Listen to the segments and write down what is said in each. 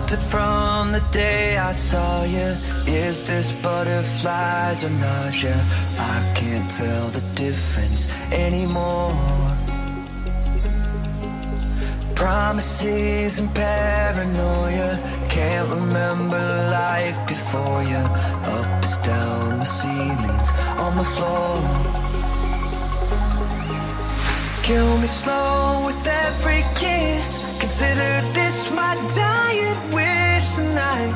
melted from the day I saw you. Is this butterflies or nausea? I can't tell the difference anymore. Promises and paranoia. Can't remember life before you. Ups, down, the ceilings, on the floor. Kill me slow with every kiss. Consider this my dying wish tonight.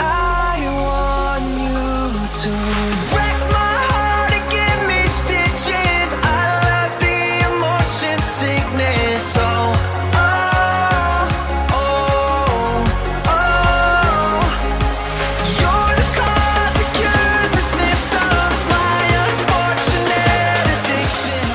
I want you to wreck my heart and give me stitches. I love the emotion sickness. Oh, oh, oh, oh. You're the cause that cures the symptoms. My unfortunate addiction.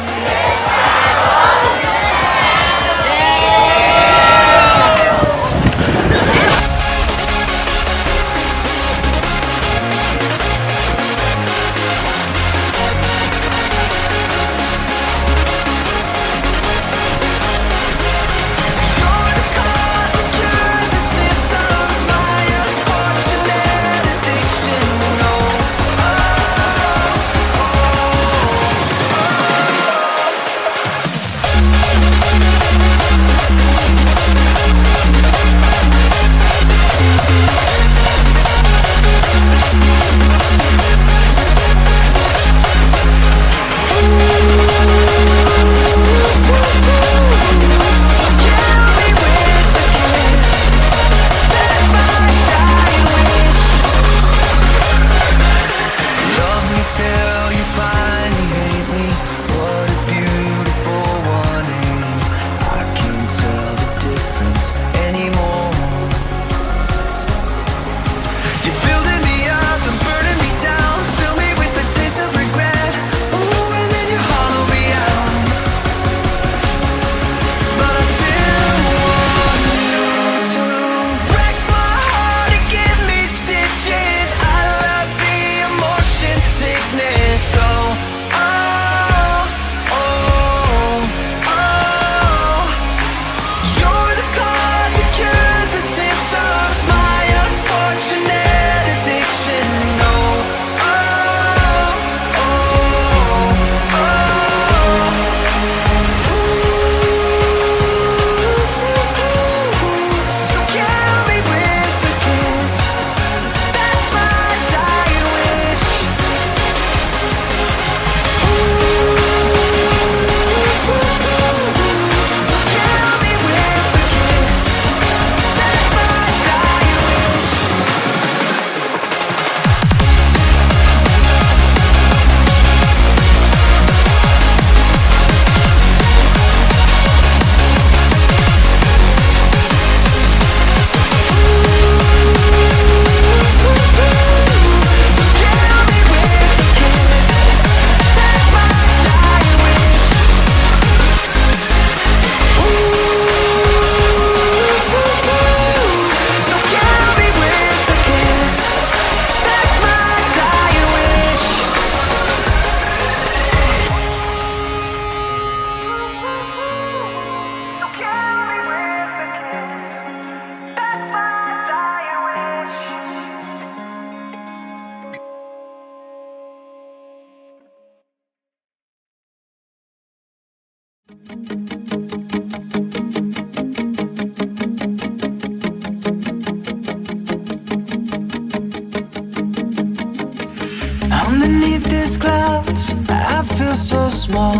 Underneath these clouds, I feel so small.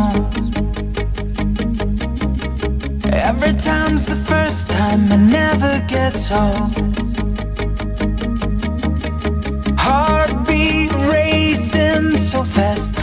Every time's the first time, I never get old. Heartbeat racing so fast,